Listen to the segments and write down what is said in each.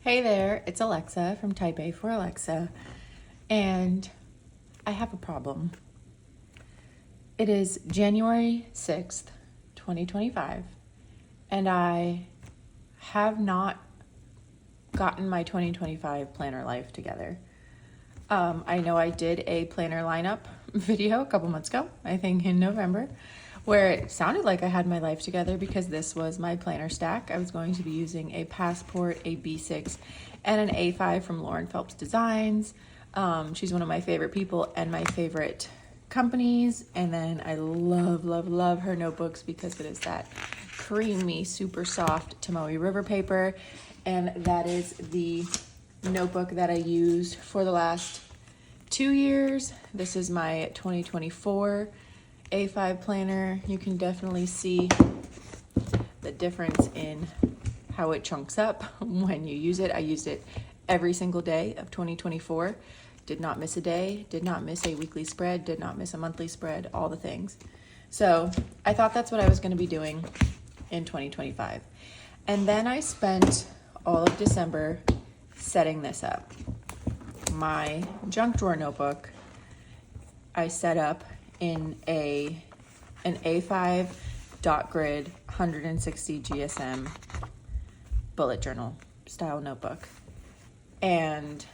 Hey there, it's Alexa from Type A for Alexa, and I have a problem. It is January 6th, 2025, and I have not gotten my 2025 planner life together. I know I did a planner lineup video a couple months ago, I think in November, where it sounded like I had my life together because this was my planner stack. I was going to be using a Passport, a B6, and an A5 from Lauren Phelps Designs. She's one of my favorite people and my favorite companies. And then I love her notebooks because it is that creamy, super soft Tomoe River paper. And that is the notebook that I used for the last 2 years. This is my 2024 A5 planner. You can definitely see the difference in how it chunks up when you use it. I used it every single day of 2024. Did not miss a day, did not miss a weekly spread, did not miss a monthly spread, all the things. So I thought that's what I was going to be doing in 2025. And then I spent all of December setting this up. My junk drawer notebook, I set up in an A5 dot grid 160 GSM bullet journal style notebook. And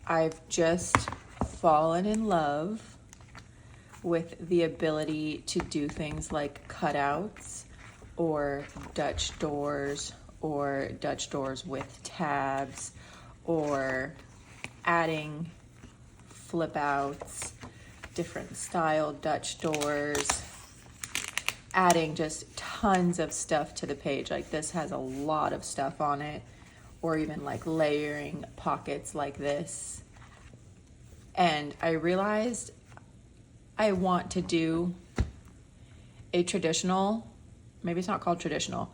I've just fallen in love with the ability to do things like cutouts or Dutch doors with tabs, or adding flip outs, different style Dutch doors, adding just tons of stuff to the page. Like this has a lot of stuff on it, or even like layering pockets like this. And I realized I want to do a traditional, maybe it's not called traditional,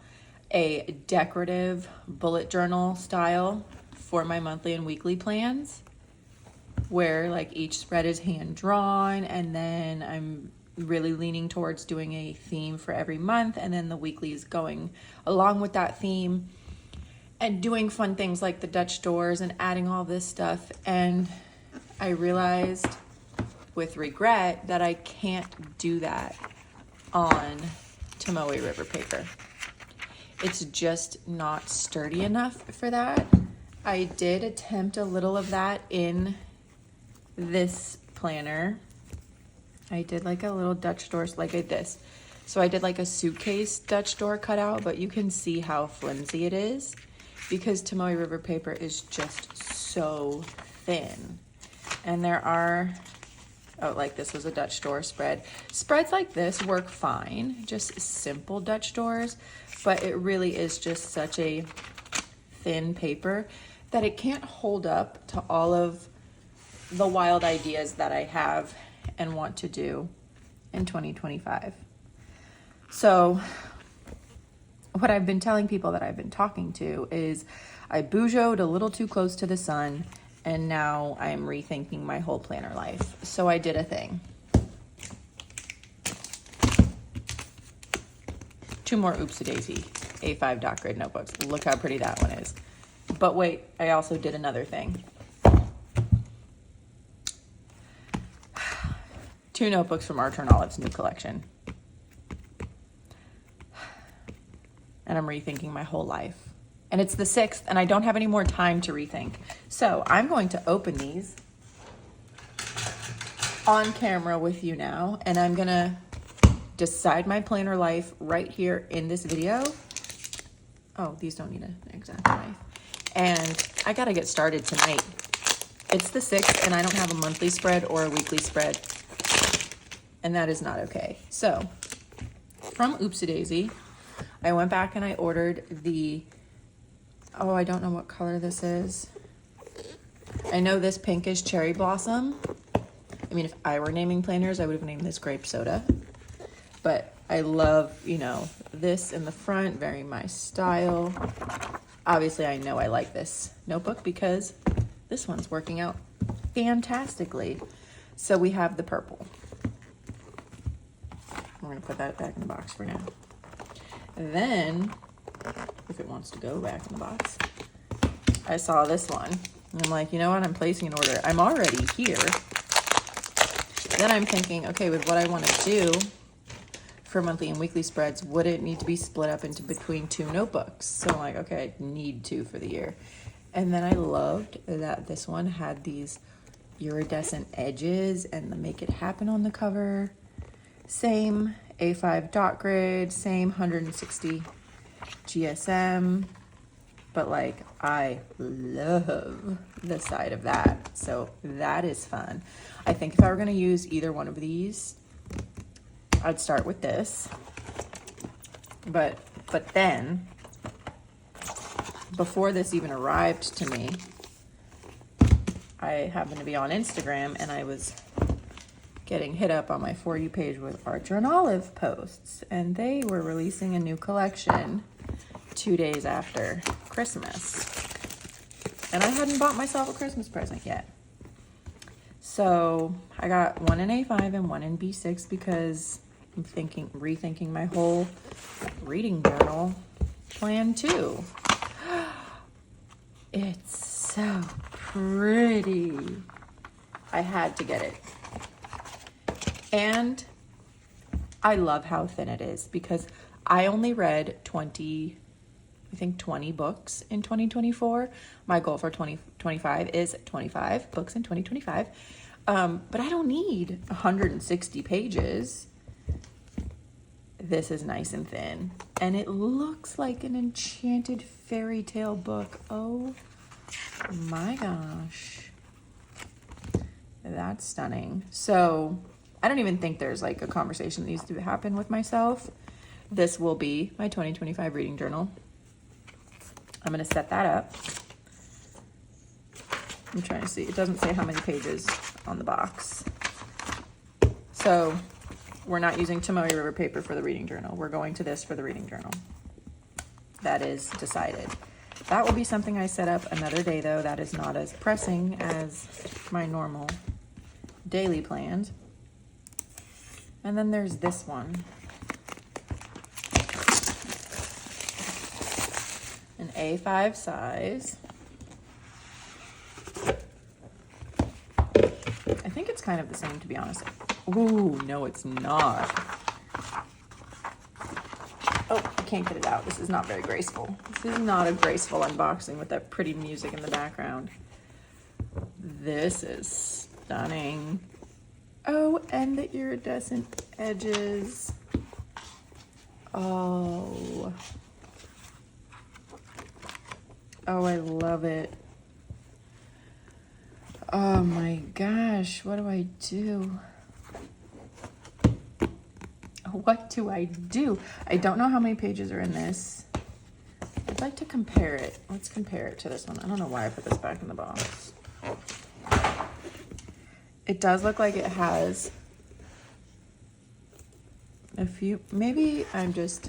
a decorative bullet journal style for my monthly and weekly plans, where like each spread is hand drawn, and then I'm really leaning towards doing a theme for every month, and then the weeklies going along with that theme, and doing fun things like the Dutch doors and adding all this stuff. And I realized with regret that I can't do that on Tomoe River paper. It's just not sturdy enough for that. I did attempt a little of that in this planner. I did like a little Dutch door like this. So I did like a suitcase Dutch door cutout, but you can see how flimsy it is because Tomoe River paper is just so thin. And there are, like this was a Dutch door spread. Spreads like this work fine, just simple Dutch doors, but it really is just such a thin paper that it can't hold up to all of the wild ideas that I have and want to do in 2025. So what I've been telling people that I've been talking to is I bougeoed a little too close to the sun, and now I'm rethinking my whole planner life. So I did a thing. 2 more OopsADaisy A5 dot grid notebooks. Look how pretty that one is. But wait, I also did another thing. 2 notebooks from Archer&Olive's new collection. And I'm rethinking my whole life. And it's the 6th, and I don't have any more time to rethink. So I'm going to open these on camera with you now, and I'm gonna decide my planner life right here in this video. Oh, these don't need an exact knife. And I gotta get started tonight. It's the 6th, and I don't have a monthly spread or a weekly spread. And that is not okay. So from OopsADaisy, I went back and I ordered the, I don't know what color this is. I know this pink is Cherry Blossom. I mean, if I were naming planners, I would have named this Grape Soda. But I love, this in the front, very my style. Obviously, I know I like this notebook because this one's working out fantastically. So we have the purple. We're gonna put that back in the box for now. And then, if it wants to go back in the box, I saw this one. And I'm like, you know what? I'm placing an order. I'm already here. Then I'm thinking, okay, with what I want to do for monthly and weekly spreads, would it need to be split up into between 2 notebooks? So I'm like, okay, I need 2 for the year. And then I loved that this one had these iridescent edges and the Make It Happen on the cover. Same A5 dot grid, same 160 GSM, but like I love the side of that. So that is fun. I think if I were gonna use either one of these, I'd start with this. But then, before this even arrived to me, I happened to be on Instagram and I was getting hit up on my For You page with Archer&Olive posts, and they were releasing a new collection 2 days after Christmas. And I hadn't bought myself a Christmas present yet. So I got one in A5 and one in B6 because I'm rethinking my whole reading journal plan too. It's so pretty. I had to get it. And I love how thin it is because I only read 20 books in 2024. My goal for 2025 is 25 books in 2025. But I don't need 160 pages. This is nice and thin. And it looks like an enchanted fairy tale book. Oh my gosh. That's stunning. So I don't even think there's like a conversation that needs to happen with myself. This will be my 2025 reading journal. I'm going to set that up. I'm trying to see. It doesn't say how many pages on the box. So we're not using Tomoe River paper for the reading journal. We're going to this for the reading journal. That is decided. That will be something I set up another day, though. That is not as pressing as my normal daily plans. And then there's this one. An A5 size. I think it's kind of the same, to be honest. Ooh, no, it's not. Oh, I can't get it out. This is not very graceful. This is not a graceful unboxing with that pretty music in the background. This is stunning. Oh, and the iridescent edges. Oh. Oh, I love it. Oh my gosh, what do I do? What do I do? I don't know how many pages are in this. I'd like to compare it. Let's compare it to this one. I don't know why I put this back in the box. It does look like it has a few, maybe I'm going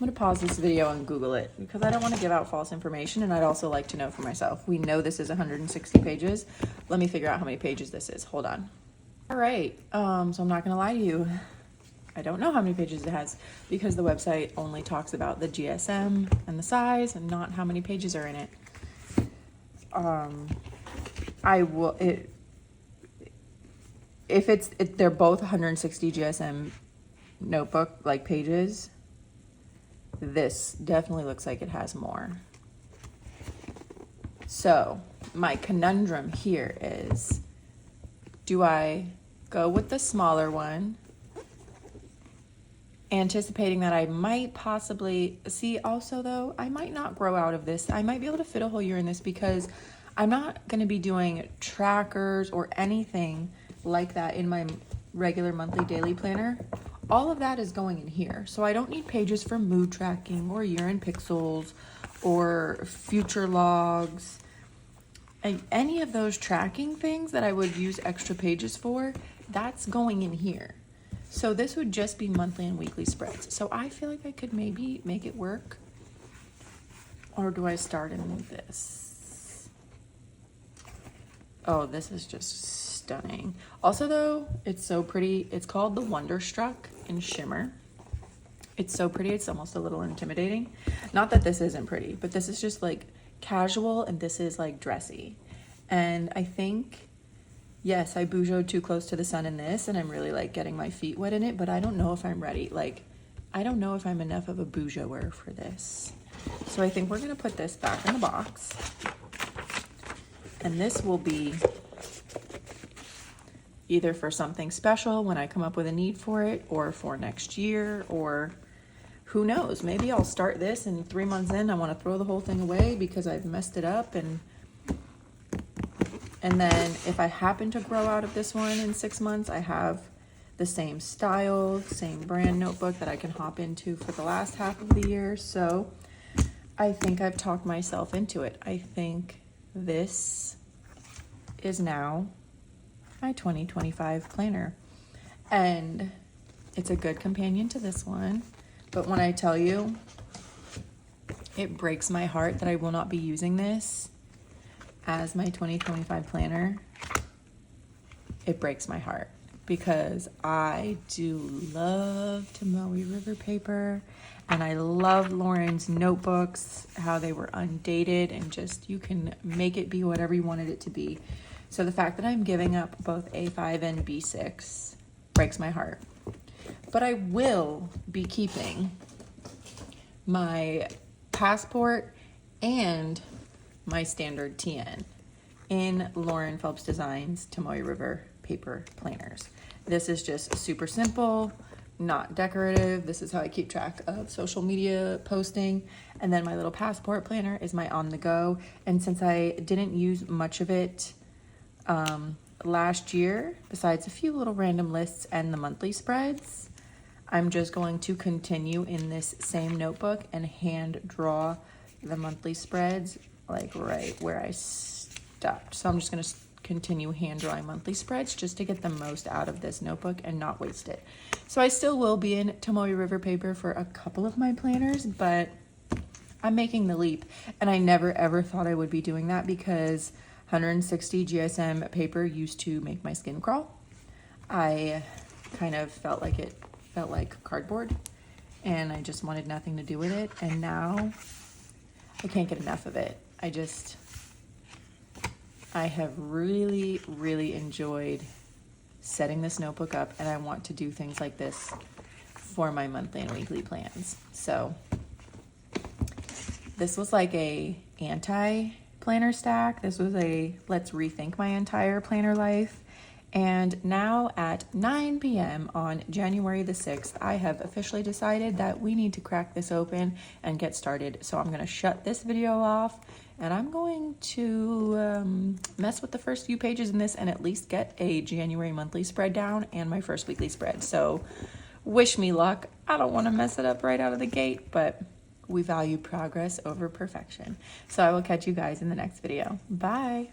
to pause this video and Google it because I don't want to give out false information, and I'd also like to know for myself. We know this is 160 pages. Let me figure out how many pages this is. Hold on. All right, so I'm not going to lie to you. I don't know how many pages it has because the website only talks about the GSM and the size and not how many pages are in it. If they're both 160 GSM notebook like pages, this definitely looks like it has more. So my conundrum here is, do I go with the smaller one, anticipating that I might possibly see, also though, I might not grow out of this. I might be able to fit a whole year in this because I'm not going to be doing trackers or anything like that in my regular monthly daily planner. All of that is going in here. So I don't need pages for mood tracking or year in pixels or future logs. Any of those tracking things that I would use extra pages for, that's going in here. So this would just be monthly and weekly spreads. So I feel like I could maybe make it work. Or do I start in this? Oh, this is just stunning. Also though, it's so pretty. It's called the Wonderstruck in Shimmer. It's so pretty, it's almost a little intimidating. Not that this isn't pretty, but this is just like, casual and this is like dressy. And I think, yes, I bougeoed too close to the sun in this and I'm really like getting my feet wet in it, but I don't know if I'm ready. Like, I don't know if I'm enough of a bougeoer for this. So I think we're gonna put this back in the box. And this will be either for something special when I come up with a need for it, or for next year, or who knows, maybe I'll start this and 3 months in, I wanna throw the whole thing away because I've messed it up, and then if I happen to grow out of this one in 6 months, I have the same style, same brand notebook that I can hop into for the last half of the year. So I think I've talked myself into it. I think this is now my 2025 planner. And it's a good companion to this one. But when I tell you, it breaks my heart that I will not be using this as my 2025 planner. It breaks my heart because I do love Tomoe River paper, and I love Lauren's notebooks, how they were undated and just, you can make it be whatever you wanted it to be. So the fact that I'm giving up both A5 and B6 breaks my heart. But I will be keeping my passport and my standard TN in Lauren Phelps Designs Tomoe River paper planners. This is just super simple, not decorative. This is how I keep track of social media posting. And then my little passport planner is my on the go. And since I didn't use much of it last year, besides a few little random lists and the monthly spreads, I'm just going to continue in this same notebook and hand draw the monthly spreads like right where I stopped. So I'm just going to continue hand drawing monthly spreads just to get the most out of this notebook and not waste it. So I still will be in Tomoe River paper for a couple of my planners, but I'm making the leap. And I never ever thought I would be doing that because 160 GSM paper used to make my skin crawl. I kind of felt like it felt like cardboard and I just wanted nothing to do with it. And now I can't get enough of it. I have really, really enjoyed setting this notebook up, and I want to do things like this for my monthly and weekly plans. So this was like a anti-planner stack. This was a let's rethink my entire planner life. And now at 9 p.m. on January the 6th, I have officially decided that we need to crack this open and get started. So I'm going to shut this video off and I'm going to mess with the first few pages in this and at least get a January monthly spread down and my first weekly spread. So wish me luck. I don't want to mess it up right out of the gate, but we value progress over perfection. So I will catch you guys in the next video. Bye.